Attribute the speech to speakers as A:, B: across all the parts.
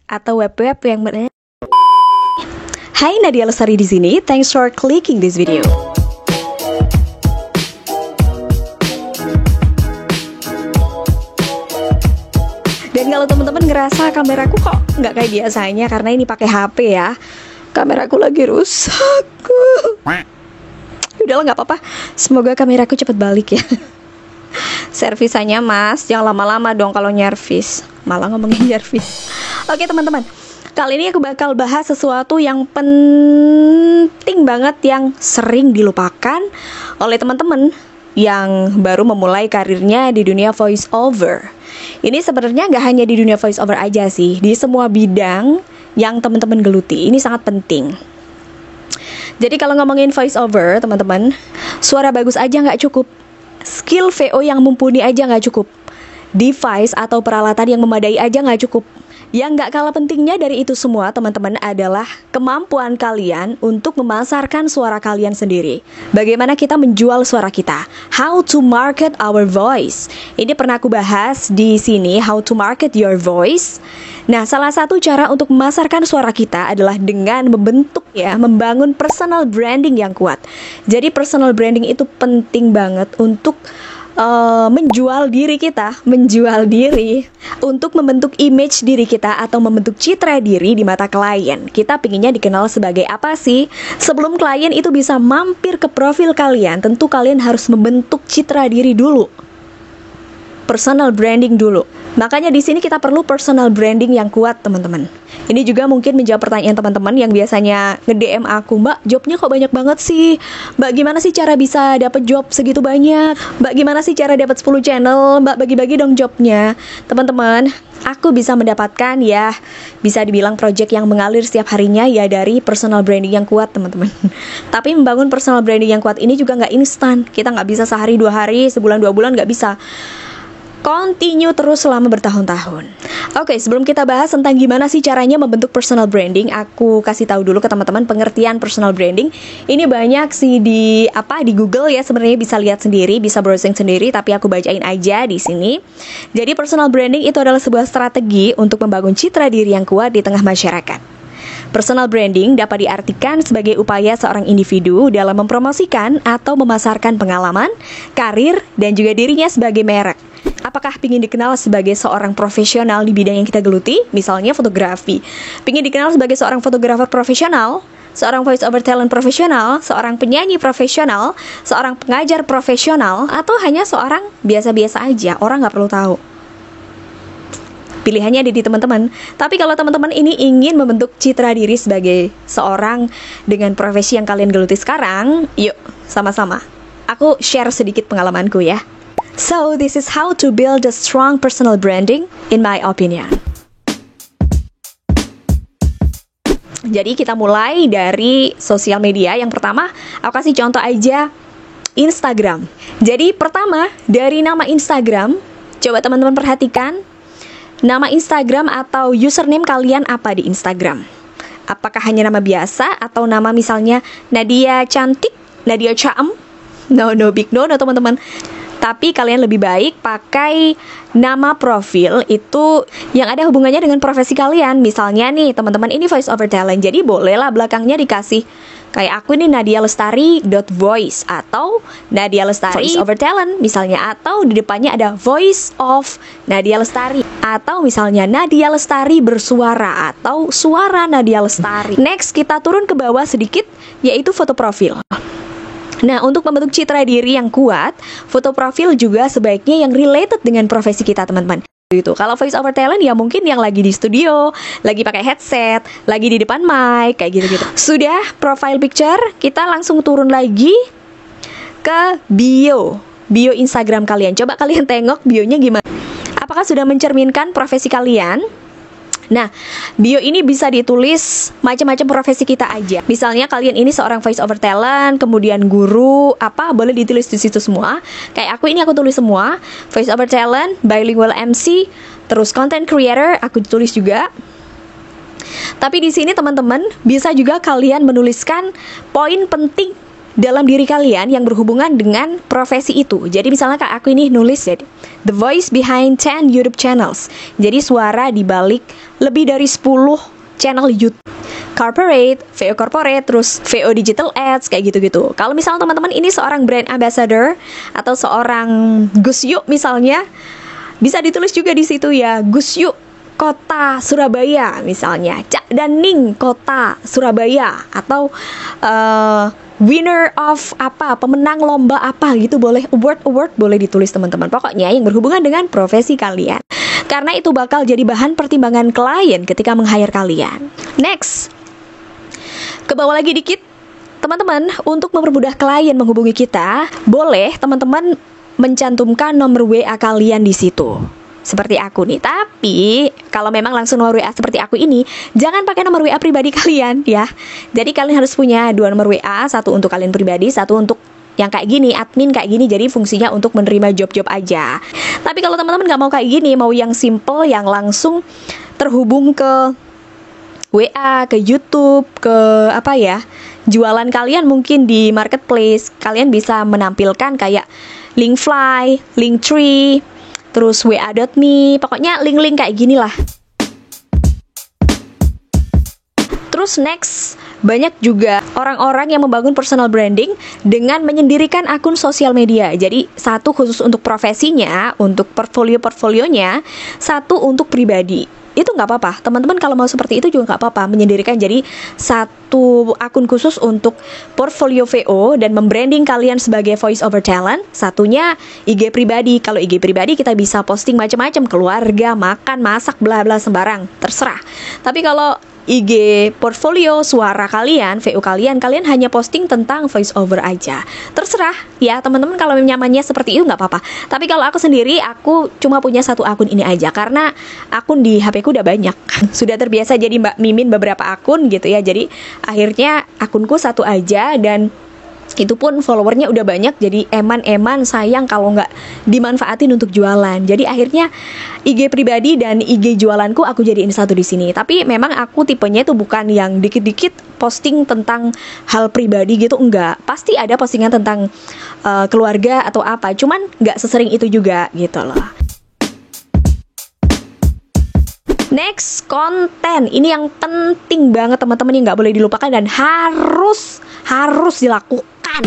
A: atau web-web yang Hai, Nadia Lestari di sini. Thanks for clicking this video. Dan kalau teman-teman ngerasa kameraku kok nggak kayak biasanya karena ini pakai HP ya, kameraku lagi rusak. Udahlah, nggak apa-apa. Semoga kameraku cepet balik ya. Servisannya mas, jangan lama-lama dong kalau nyervis. Malah ngomongin nyervis. Oke teman-teman, kali ini aku bakal bahas sesuatu yang penting banget yang sering dilupakan oleh teman-teman yang baru memulai karirnya di dunia voice over. Ini sebenarnya nggak hanya di dunia voice over aja sih, di semua bidang yang teman-teman geluti. Ini sangat penting. Jadi kalau ngomongin voice over, teman-teman, suara bagus aja nggak cukup. Skill VO yang mumpuni aja nggak cukup. Device atau peralatan yang memadai aja nggak cukup. Yang nggak kalah pentingnya dari itu semua, teman-teman, adalah kemampuan kalian untuk memasarkan suara kalian sendiri. Bagaimana kita menjual suara kita? How to market our voice. Ini pernah aku bahas di sini, how to market your voice. Nah, salah satu cara untuk memasarkan suara kita adalah dengan membangun personal branding yang kuat. Jadi personal branding itu penting banget untuk menjual diri kita, untuk membentuk image diri kita atau membentuk citra diri di mata klien. Kita pinginnya dikenal sebagai apa sih? Sebelum klien itu bisa mampir ke profil kalian, tentu kalian harus membentuk citra diri dulu. Personal branding dulu. Makanya di sini kita perlu personal branding yang kuat, teman-teman. Ini juga mungkin menjawab pertanyaan teman-teman yang biasanya nge-DM aku, Mbak, jobnya kok banyak banget sih? Mbak, gimana sih cara bisa dapat job segitu banyak? Mbak, gimana sih cara dapat 10 channel? Mbak, bagi-bagi dong jobnya. Teman-teman, aku bisa mendapatkan ya, bisa dibilang project yang mengalir setiap harinya ya dari personal branding yang kuat, teman-teman. Tapi membangun personal branding yang kuat ini juga nggak instan. Kita nggak bisa sehari, 2 hari, sebulan, 2 bulan, nggak bisa. Continue terus selama bertahun-tahun. Oke, sebelum kita bahas tentang gimana sih caranya membentuk personal branding, aku kasih tahu dulu ke teman-teman pengertian personal branding. Ini banyak sih di Google ya, sebenarnya bisa lihat sendiri, bisa browsing sendiri, tapi aku bacain aja di sini. Jadi personal branding itu adalah sebuah strategi untuk membangun citra diri yang kuat di tengah masyarakat. Personal branding dapat diartikan sebagai upaya seorang individu dalam mempromosikan atau memasarkan pengalaman, karir, dan juga dirinya sebagai merek. Apakah ingin dikenal sebagai seorang profesional di bidang yang kita geluti? Misalnya fotografi. Ingin dikenal sebagai seorang fotografer profesional, seorang voice over talent profesional, seorang penyanyi profesional, seorang pengajar profesional, atau hanya seorang biasa-biasa aja, orang nggak perlu tahu. Pilihannya ada di teman-teman. Tapi kalau teman-teman ini ingin membentuk citra diri sebagai seorang dengan profesi yang kalian geluti sekarang, yuk sama-sama. Aku share sedikit pengalamanku ya. So, this is how to build a strong personal branding, in my opinion. Jadi kita mulai dari sosial media. Yang pertama, aku kasih contoh aja, Instagram. Jadi pertama, dari nama Instagram, coba teman-teman perhatikan, nama Instagram atau username kalian apa di Instagram? Apakah hanya nama biasa atau nama misalnya Nadia Cantik, Nadia Caem? No, big no, teman-teman. Tapi kalian lebih baik pakai nama profil itu yang ada hubungannya dengan profesi kalian. Misalnya nih teman-teman, ini voice over talent, jadi bolehlah belakangnya dikasih kayak aku ini nadialestari.voice atau Nadia Lestari voice over talent misalnya, atau di depannya ada voice of Nadia Lestari, atau misalnya Nadia Lestari bersuara atau suara Nadia Lestari. Next kita turun ke bawah sedikit, yaitu foto profil. Nah, untuk membentuk citra diri yang kuat, foto profil juga sebaiknya yang related dengan profesi kita, teman-teman. Gitu. Kalau voice over talent ya mungkin yang lagi di studio, lagi pakai headset, lagi di depan mic, kayak gitu-gitu. Sudah profile picture, kita langsung turun lagi ke bio Instagram kalian. Coba kalian tengok bionya gimana. Apakah sudah mencerminkan profesi kalian? Nah, bio ini bisa ditulis macam-macam profesi kita aja. Misalnya kalian ini seorang voice over talent, kemudian guru, boleh ditulis di situ semua. Kayak aku ini aku tulis semua, voice over talent, bilingual MC, terus content creator, aku tulis juga. Tapi di sini teman-teman bisa juga kalian menuliskan poin penting dalam diri kalian yang berhubungan dengan profesi itu. Jadi misalnya Kak, aku ini nulis jadi the voice behind 10 YouTube channels. Jadi suara di balik lebih dari 10 channel YouTube corporate, VO corporate, terus VO digital ads, kayak gitu-gitu. Kalau misalnya teman-teman ini seorang brand ambassador atau seorang Gus Yuk misalnya, bisa ditulis juga di situ ya, Gus Yuk Kota Surabaya misalnya, Cak Daning Kota Surabaya, atau winner of apa, pemenang lomba apa gitu, boleh award boleh ditulis teman-teman. Pokoknya yang berhubungan dengan profesi kalian, karena itu bakal jadi bahan pertimbangan klien ketika meng-hire kalian. Next, ke bawah lagi dikit, teman-teman, untuk mempermudah klien menghubungi kita, boleh teman-teman mencantumkan nomor WA kalian di situ. Seperti aku nih. Tapi kalau memang langsung nomor WA seperti aku ini, jangan pakai nomor WA pribadi kalian ya. Jadi kalian harus punya 2 nomor WA, satu untuk kalian pribadi, satu untuk yang kayak gini, admin kayak gini, jadi fungsinya untuk menerima job-job aja. Tapi kalau teman-teman nggak mau kayak gini, mau yang simple, yang langsung terhubung ke WA, ke YouTube, ke apa ya, jualan kalian mungkin di marketplace, kalian bisa menampilkan kayak Linkfly, Linktree, terus wa.me, pokoknya link-link kayak gini lah. Terus next, banyak juga orang-orang yang membangun personal branding dengan menyendirikan akun sosial media. Jadi satu khusus untuk profesinya, untuk portfolio-portfolionya, satu untuk pribadi. Itu nggak apa-apa, teman-teman kalau mau seperti itu juga nggak apa-apa, menyendirikan jadi satu akun khusus untuk portfolio VO dan membranding kalian sebagai voice over talent. Satunya IG pribadi. Kalau IG pribadi kita bisa posting macam-macam, keluarga, makan, masak, bla bla sembarang, terserah. Tapi kalau IG portfolio suara kalian, VO kalian hanya posting tentang voice over aja. Terserah ya teman-teman, kalau nyamannya seperti itu nggak apa-apa. Tapi kalau aku sendiri, aku cuma punya satu akun ini aja, karena akun di HP ku udah banyak. Sudah terbiasa jadi Mbak Mimin beberapa akun gitu ya. Jadi akhirnya akunku satu aja, dan itu pun followernya udah banyak, jadi eman-eman sayang kalau nggak dimanfaatin untuk jualan. Jadi akhirnya IG pribadi dan IG jualanku aku jadiin satu di sini. Tapi memang aku tipenya itu bukan yang dikit-dikit posting tentang hal pribadi gitu, enggak. Pasti ada postingan tentang keluarga atau apa, cuman nggak sesering itu juga gitu loh. Next, konten. Ini yang penting banget teman-teman, yang nggak boleh dilupakan dan harus dilakukan,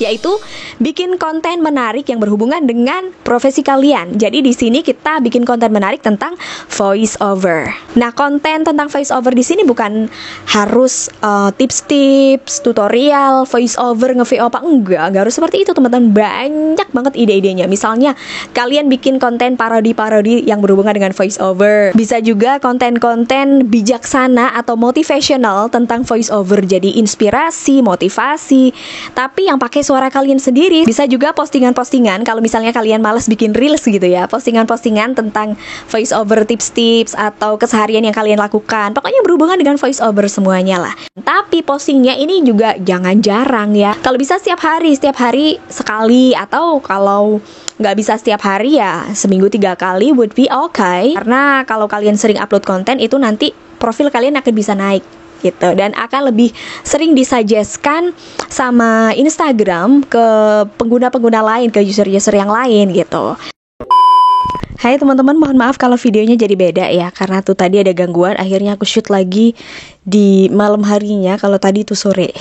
A: yaitu bikin konten menarik yang berhubungan dengan profesi kalian. Jadi di sini kita bikin konten menarik tentang voice over. Nah, konten tentang voice over di sini bukan harus tips-tips, tutorial, voice over, nge-VO apa, enggak harus seperti itu teman-teman. Banyak banget ide-idenya. Misalnya kalian bikin konten parodi-parodi yang berhubungan dengan voice over. Bisa juga konten-konten bijaksana atau motivational tentang voice over. Jadi inspirasi, motivasi, tapi yang pakai suara kalian sendiri. Bisa juga postingan-postingan, kalau misalnya kalian malas bikin reels gitu ya, postingan-postingan tentang voice over, tips-tips atau keseharian yang kalian lakukan. Pokoknya berhubungan dengan voice over semuanya lah. Tapi postingnya ini juga jangan jarang ya. Kalau bisa setiap hari sekali, atau kalau nggak bisa setiap hari ya seminggu 3 kali would be okay. Karena kalau kalian sering upload konten itu nanti profil kalian akan bisa naik gitu, dan akan lebih sering disuggestkan sama Instagram ke pengguna-pengguna lain, ke user-user yang lain gitu. Hai teman-teman, mohon maaf kalau videonya jadi beda ya, karena tuh tadi ada gangguan, akhirnya aku shoot lagi di malam harinya, kalau tadi tuh sore.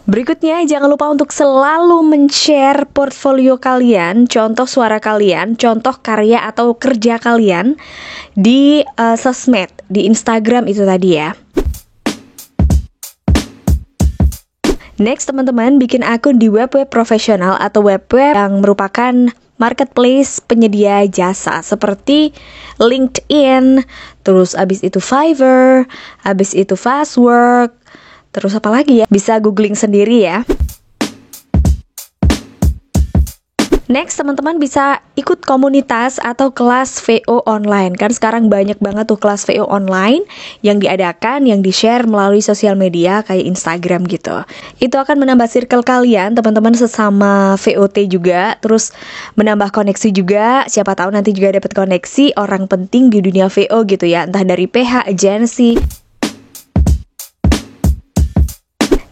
A: Berikutnya, jangan lupa untuk selalu men-share portfolio kalian, contoh suara kalian, contoh karya atau kerja kalian di sosmed, di Instagram itu tadi ya. Next teman-teman, bikin akun di web-web profesional atau web-web yang merupakan marketplace penyedia jasa seperti LinkedIn, terus abis itu Fiverr, abis itu Fastwork. Terus apa lagi ya? Bisa googling sendiri ya. Next, teman-teman bisa ikut komunitas atau kelas VO online. Kan sekarang banyak banget tuh kelas VO online yang diadakan, yang di-share melalui sosial media kayak Instagram gitu. Itu akan menambah circle kalian, teman-teman sesama VOT juga. Terus menambah koneksi juga. Siapa tahu nanti juga dapat koneksi orang penting di dunia VO gitu ya. Entah dari PH, agensi.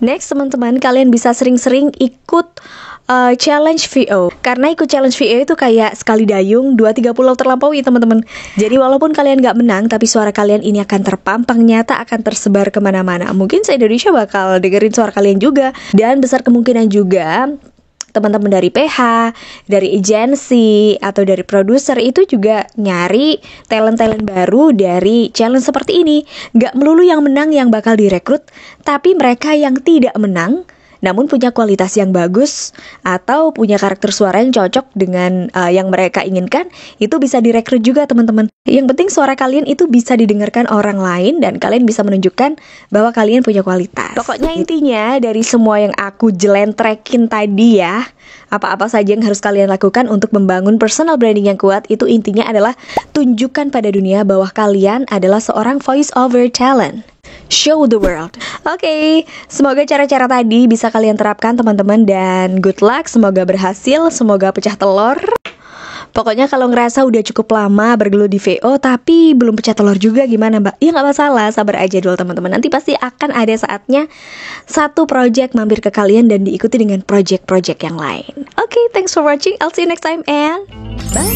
A: Next teman-teman, kalian bisa sering-sering ikut challenge VO. Karena ikut challenge VO itu kayak sekali dayung 2-3 pulau terlampaui teman-teman. Jadi walaupun kalian gak menang, tapi suara kalian ini akan terpampang nyata, akan tersebar kemana-mana. Mungkin se-Indonesia bakal dengerin suara kalian juga. Dan besar kemungkinan juga teman-teman dari PH, dari agensi, atau dari produser itu juga nyari talent-talent baru dari challenge seperti ini. Gak melulu yang menang yang bakal direkrut, tapi mereka yang tidak menang namun punya kualitas yang bagus atau punya karakter suara yang cocok dengan yang mereka inginkan, itu bisa direkrut juga teman-teman. Yang penting suara kalian itu bisa didengarkan orang lain dan kalian bisa menunjukkan bahwa kalian punya kualitas. Pokoknya intinya dari semua yang aku jelentrekin tadi ya, apa-apa saja yang harus kalian lakukan untuk membangun personal branding yang kuat, itu intinya adalah tunjukkan pada dunia bahwa kalian adalah seorang voice over talent. Show the world. Oke, semoga cara-cara tadi bisa kalian terapkan teman-teman, dan good luck, semoga berhasil, semoga pecah telur. Pokoknya kalau ngerasa udah cukup lama bergelut di VO tapi belum pecah telur juga, gimana mbak? Ya gak masalah, sabar aja dulu teman-teman. Nanti pasti akan ada saatnya satu project mampir ke kalian dan diikuti dengan project-project yang lain. Oke, thanks for watching. I'll see you next time and bye.